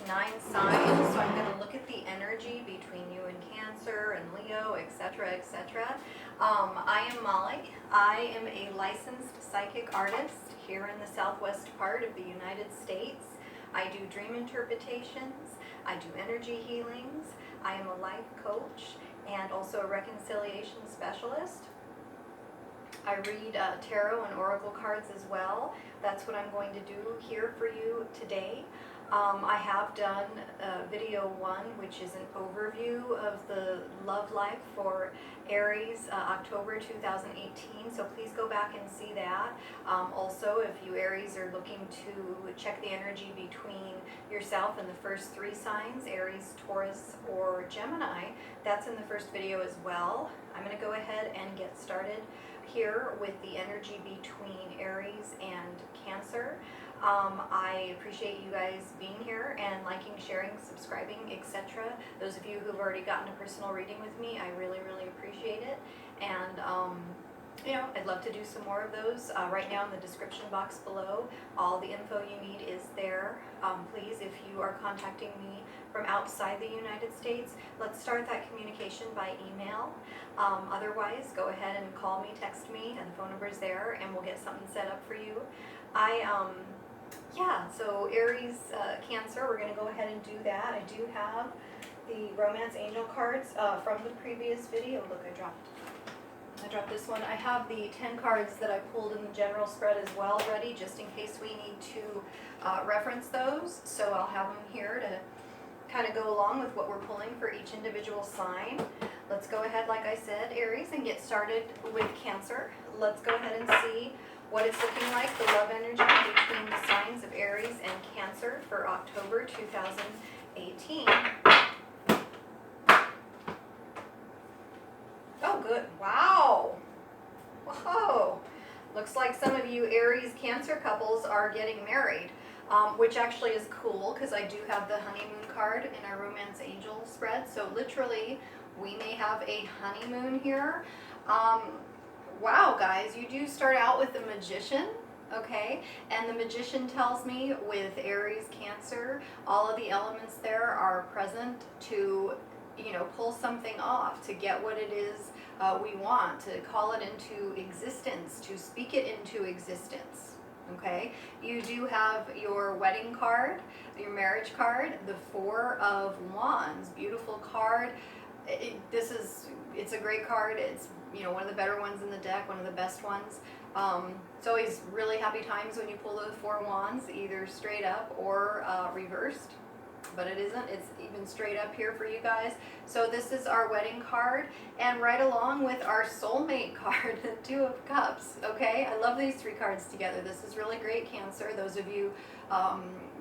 9 signs, so I'm going to look at the energy between you and Cancer and Leo, etc., etc. I am Molly. I am a licensed psychic artist here in the southwest part of the United States. I do dream interpretations, I do energy healings, I am a life coach, and also a reconciliation specialist. I read tarot and oracle cards as well. That's what I'm going to do here for you today. I have done video 1, which is an overview of the love life for Aries, October 2018, so please go back and see that. Also, if you Aries are looking to check the energy between yourself and the first 3 signs, Aries, Taurus, or Gemini, that's in the first video as well. I'm going to go ahead and get started here with the energy between Aries and Cancer. I appreciate you guys being here and liking, sharing, subscribing, etc. Those of you who've already gotten a personal reading with me, I really, really appreciate it. And you know, I'd love to do some more of those. Right now in the description box below, all the info you need is there. Please, if you are contacting me from outside the United States, let's start that communication by email. Otherwise, go ahead and call me, text me, and the phone number is there, and we'll get something set up for you. Yeah, so Aries, Cancer, we're going to go ahead and do that. I do have the Romance Angel cards from the previous video. Look, I dropped this one. I have the 10 cards that I pulled in the general spread as well ready, just in case we need to reference those. So I'll have them here to kind of go along with what we're pulling for each individual sign. Let's go ahead, like I said, Aries, and get started with Cancer. Let's go ahead and see what it's looking like, the love energy between the signs of Aries and Cancer for October 2018. Oh, good. Wow. Whoa. Looks like some of you Aries Cancer couples are getting married, which actually is cool because I do have the honeymoon card in our Romance Angel spread. So literally, we may have a honeymoon here. Wow, guys, you do start out with the Magician, okay? And the Magician tells me with Aries, Cancer, all of the elements there are present to, you know, pull something off, to get what it is we want, to call it into existence, to speak it into existence, okay? You do have your wedding card, your marriage card, the 4 of Wands, beautiful card. It's a great card. It's, you know, one of the better ones in the deck, one of the best ones. It's always really happy times when you pull the 4 Wands, either straight up or reversed. But it isn't. It's even straight up here for you guys. So this is our wedding card, and right along with our soulmate card, the 2 of Cups, okay? I love these 3 cards together. This is really great, Cancer. Those of you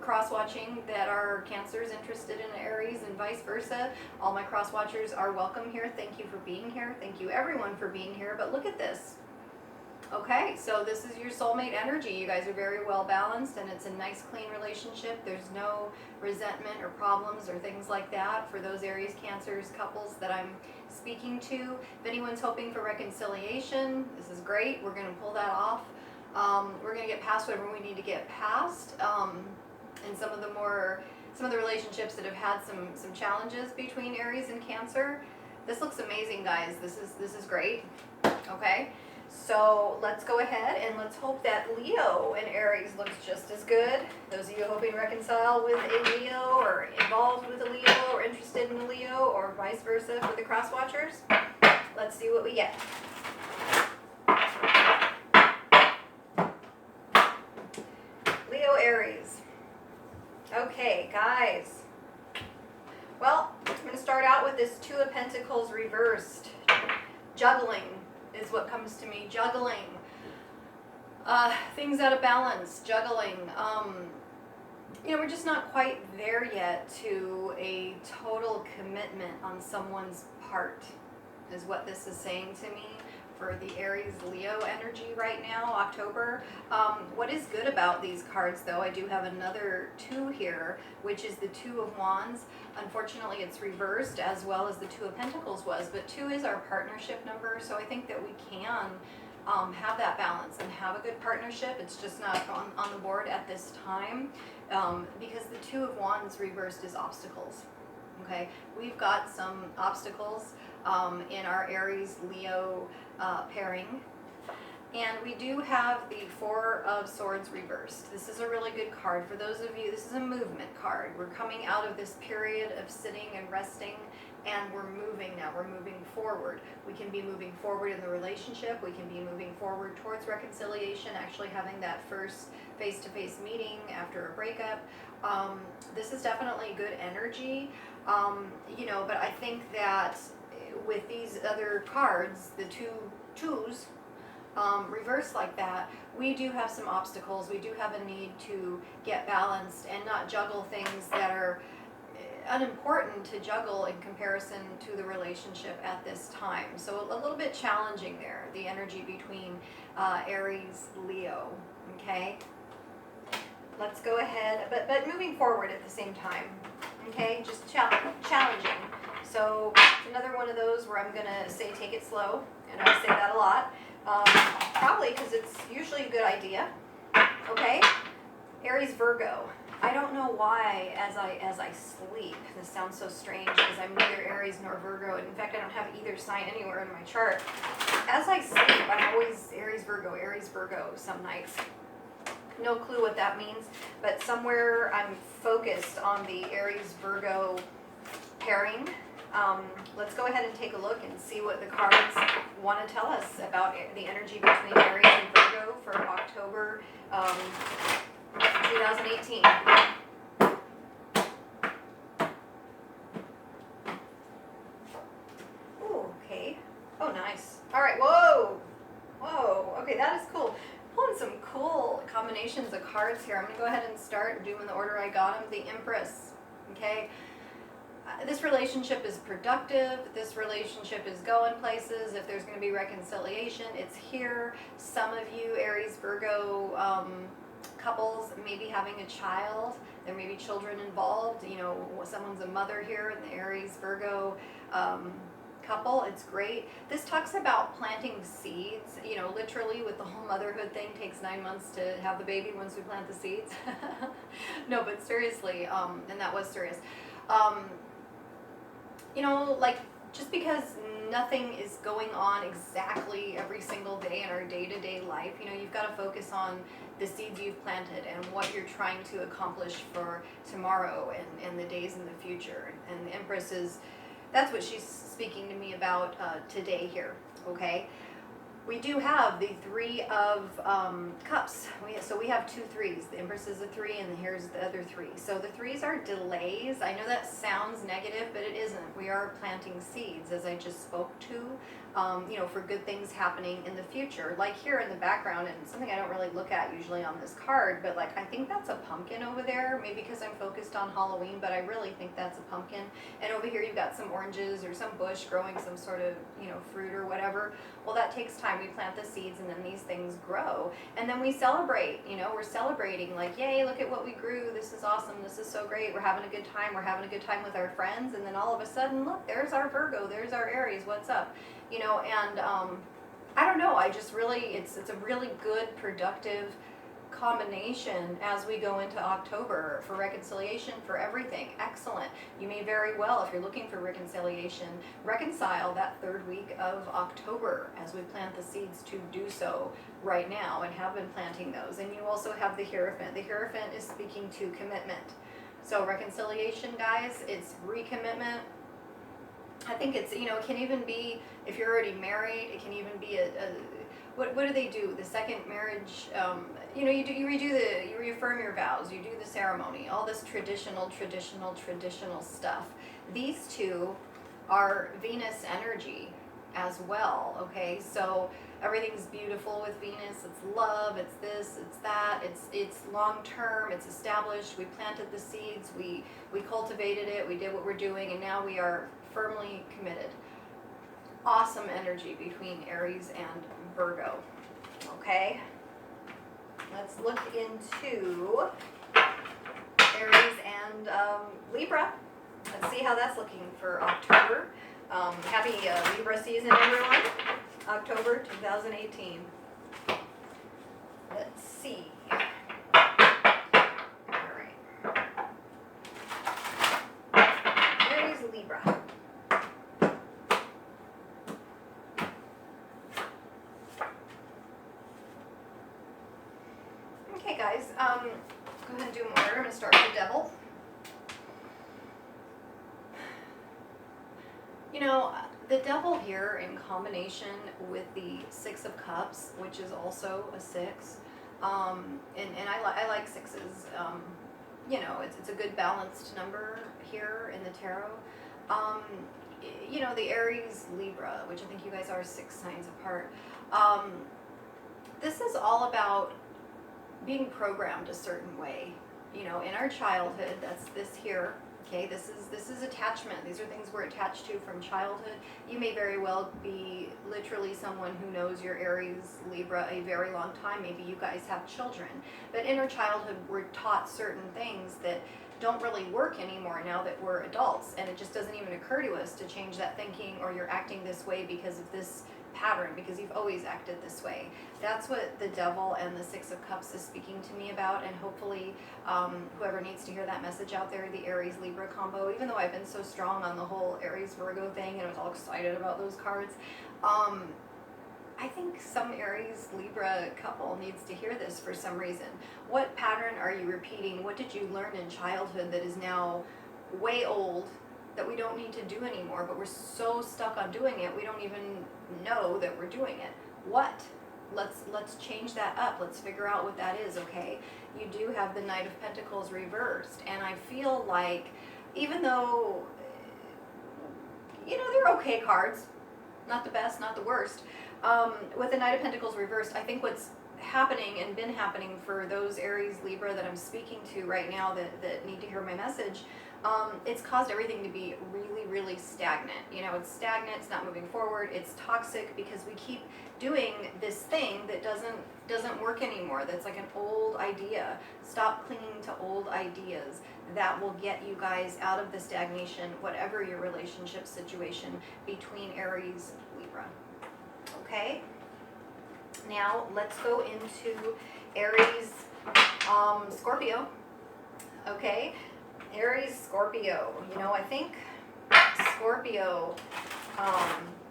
cross-watching that are Cancers interested in Aries and vice versa, all my cross-watchers are welcome here. Thank you for being here. Thank you, everyone, for being here. But look at this. Okay, so this is your soulmate energy. You guys are very well balanced, and it's a nice, clean relationship. There's no resentment or problems or things like that for those Aries Cancers couples that I'm speaking to. If anyone's hoping for reconciliation, this is great. We're going to pull that off. We're going to get past whatever we need to get past. And some of the relationships that have had some challenges between Aries and Cancer. This looks amazing, guys. This is great. Okay. So let's go ahead and let's hope that Leo and Aries looks just as good. Those of you hoping to reconcile with a Leo or involved with a Leo or interested in a Leo or vice versa for the cross watchers, let's see what we get. Leo, Aries. Okay, guys. Well, I'm going to start out with this 2 of Pentacles reversed. Juggling is what comes to me. Juggling. Things out of balance. Juggling. You know, we're just not quite there yet to a total commitment on someone's part, is what this is saying to me for the Aries Leo energy right now, October. What is good about these cards, though, I do have another 2 here, which is the 2 of Wands. Unfortunately, it's reversed as well as the 2 of Pentacles was, but 2 is our partnership number, so I think that we can have that balance and have a good partnership. It's just not on the board at this time. because the Two of Wands reversed is obstacles. Okay, we've got some obstacles in our Aries Leo pairing. And we do have the Four of Swords reversed. This is a really good card. For those of you, this is a movement card. We're coming out of this period of sitting and resting, and we're moving now. We're moving forward. We can be moving forward in the relationship. We can be moving forward towards reconciliation, actually having that first face-to-face meeting after a breakup. This is definitely good energy, you know, but I think that with these other cards, the twos, reversed like that, we do have some obstacles. We do have a need to get balanced and not juggle things that are unimportant to juggle in comparison to the relationship at this time. So a little bit challenging there, the energy between Aries, Leo, okay? Let's go ahead, but moving forward at the same time, okay? Just challenging. So it's another one of those where I'm gonna say take it slow, and I say that a lot. Probably because it's usually a good idea. Okay, Aries Virgo. I don't know why as I sleep. This sounds so strange because I'm neither Aries nor Virgo. In fact, I don't have either sign anywhere in my chart. As I sleep, I'm always Aries Virgo some nights. No clue what that means, but somewhere I'm focused on the Aries Virgo pairing. Let's go ahead and take a look and see what the cards want to tell us about the energy between Aries and Virgo for October 2018. Ooh, okay. Oh, nice. All right, whoa. Okay, that is cool. Pulling some cool combinations of cards here. I'm going to go ahead and start doing the order I got them. The Empress, okay? This relationship is productive. This relationship is going places. If there's going to be reconciliation, it's here. Some of you Aries Virgo couples may be having a child. There may be children involved. You know, someone's a mother here in the Aries Virgo couple. It's great. This talks about planting seeds. You know, literally with the whole motherhood thing, takes 9 months to have the baby once we plant the seeds. No, but seriously, and that was serious. You know, like, just because nothing is going on exactly every single day in our day-to-day life, you know, you've got to focus on the seeds you've planted and what you're trying to accomplish for tomorrow and the days in the future. And the Empress is, that's what she's speaking to me about today here, okay? We do have the Three of Cups. So we have 2 threes. The Empress is a 3, and here's the other 3. So the 3s are delays. I know that sounds negative, but it isn't. We are planting seeds, as I just spoke to, you know, for good things happening in the future. Like here in the background, and something I don't really look at usually on this card, but like I think that's a pumpkin over there, maybe because I'm focused on Halloween, but I really think that's a pumpkin. And over here you've got some oranges or some bush growing some sort of, you know, fruit or whatever. Well, that takes time. We plant the seeds and then these things grow. And then we celebrate, you know, we're celebrating like, yay, look at what we grew. This is awesome. This is so great. We're having a good time. We're having a good time with our friends. And then all of a sudden, look, there's our Virgo. There's our Aries. What's up? You know, and I don't know. I just really, it's a really good, productive combination as we go into October for reconciliation, for everything. Excellent. You may very well, if you're looking for reconciliation, reconcile that 3rd week of October as we plant the seeds to do so right now and have been planting those. And you also have the Hierophant. The Hierophant is speaking to commitment. So reconciliation, guys, it's recommitment. I think it's, you know, it can even be, if you're already married, it can even be what do they do? The second marriage, you know, you reaffirm your vows, you do the ceremony, all this traditional stuff. These two are Venus energy as well, okay? So everything's beautiful with Venus. It's love, it's this, it's that, it's long term, it's established. We planted the seeds, we cultivated it, we did what we're doing, and now we are firmly committed. Awesome energy between Aries and Virgo. Okay, let's look into Aries and Libra. Let's see how that's looking for October. Happy Libra season, everyone. October 2018. Let's see. All right. go ahead and do more. I'm going to start with the Devil. You know, the Devil here in combination with the Six of Cups, which is also a 6, and I like 6s. You know, it's a good balanced number here in the tarot. You know, the Aries, Libra, which I think you guys are 6 signs apart. This is all about being programmed a certain way. You know, in our childhood, that's this here. Okay, this is attachment. These are things we're attached to from childhood. You may very well be literally someone who knows your Aries, Libra a very long time. Maybe you guys have children. But in our childhood, we're taught certain things that don't really work anymore now that we're adults. And it just doesn't even occur to us to change that thinking, or you're acting this way because of this pattern, because you've always acted this way. That's what the Devil and the Six of Cups is speaking to me about, and hopefully whoever needs to hear that message out there, the Aries Libra combo, even though I've been so strong on the whole Aries Virgo thing and I was all excited about those cards, I think some Aries Libra couple needs to hear this for some reason. What pattern are you repeating? What did you learn in childhood that is now way old, that we don't need to do anymore, but we're so stuck on doing it, we don't even know that we're doing it? What? Let's change that up. Let's figure out what that is, okay? You do have the Knight of Pentacles reversed, and I feel like, even though, you know, they're okay cards, not the best, not the worst, with the Knight of Pentacles reversed, I think what's happening and been happening for those Aries Libra that I'm speaking to right now that need to hear my message, it's caused everything to be really, really stagnant. You know, it's stagnant, it's not moving forward, it's toxic because we keep doing this thing that doesn't work anymore, that's like an old idea. Stop clinging to old ideas. That will get you guys out of the stagnation, whatever your relationship situation between Aries, Libra. Okay? Now, let's go into Aries, Scorpio. Okay? Aries, Scorpio. You know, I think Scorpio,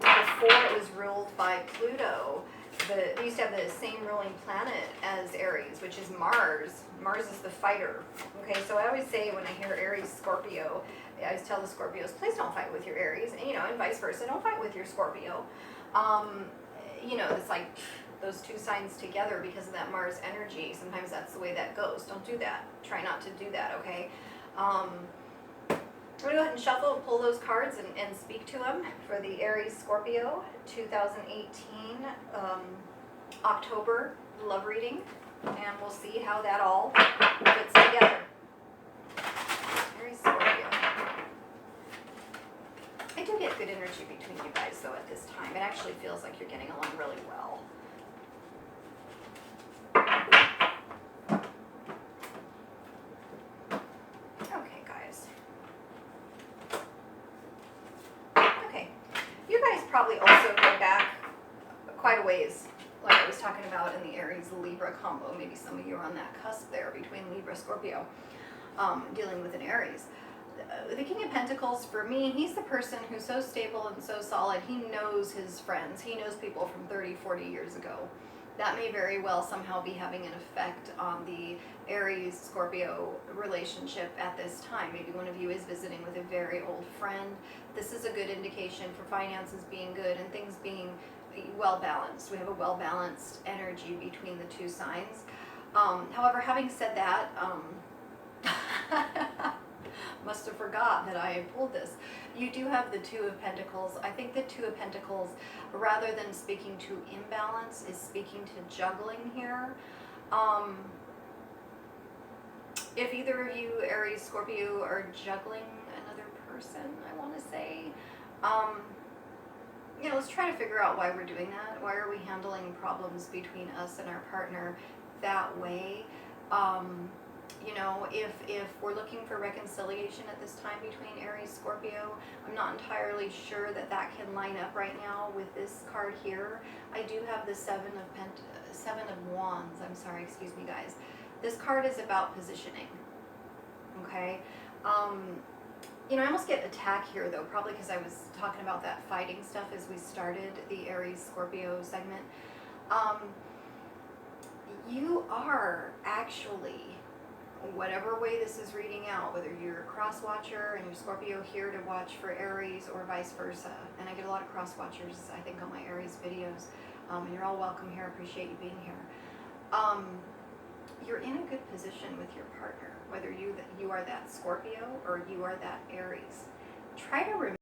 before it was ruled by Pluto, they used to have the same ruling planet as Aries, which is Mars. Mars is the fighter. Okay, so I always say when I hear Aries, Scorpio, I always tell the Scorpios, please don't fight with your Aries, and, you know, and vice versa, don't fight with your Scorpio. You know, it's like those two signs together because of that Mars energy. Sometimes that's the way that goes. Don't do that. Try not to do that, okay? I'm going to go ahead and shuffle and pull those cards and speak to them for the Aries Scorpio 2018 October love reading, and we'll see how that all fits together. Aries Scorpio. I do get good energy between you guys though at this time. It actually feels like you're getting along really well. Probably also go back quite a ways, like I was talking about in the Aries Libra combo. Maybe some of you are on that cusp there between Libra, Scorpio, dealing with an Aries. The King of Pentacles, for me, he's the person who's so stable and so solid. He knows his friends. He knows people from 30, 40 years ago. That may very well somehow be having an effect on the Aries Scorpio relationship at this time. Maybe one of you is visiting with a very old friend. This is a good indication for finances being good and things being well balanced. We have a well balanced energy between the two signs. However, having said that, must have forgot that I pulled this. You do have the Two of Pentacles. I think the Two of Pentacles, rather than speaking to imbalance, is speaking to juggling here. If either of you, Aries, Scorpio, are juggling another person, I want to say, you know, let's try to figure out why we're doing that. Why are we handling problems between us and our partner that way? You know, if we're looking for reconciliation at this time between Aries, Scorpio, I'm not entirely sure that can line up right now with this card here. I do have the Seven of Wands. I'm sorry, excuse me, guys. This card is about positioning. Okay. You know, I almost get attack here though, probably because I was talking about that fighting stuff as we started the Aries Scorpio segment. you are actually, whatever way this is reading out, whether you're a cross watcher and you're Scorpio here to watch for Aries or vice versa, and I get a lot of cross watchers, I think, on my Aries videos, and you're all welcome here. I appreciate you being here. You're in a good position with your partner, whether you are that Scorpio or you are that Aries. Try to remember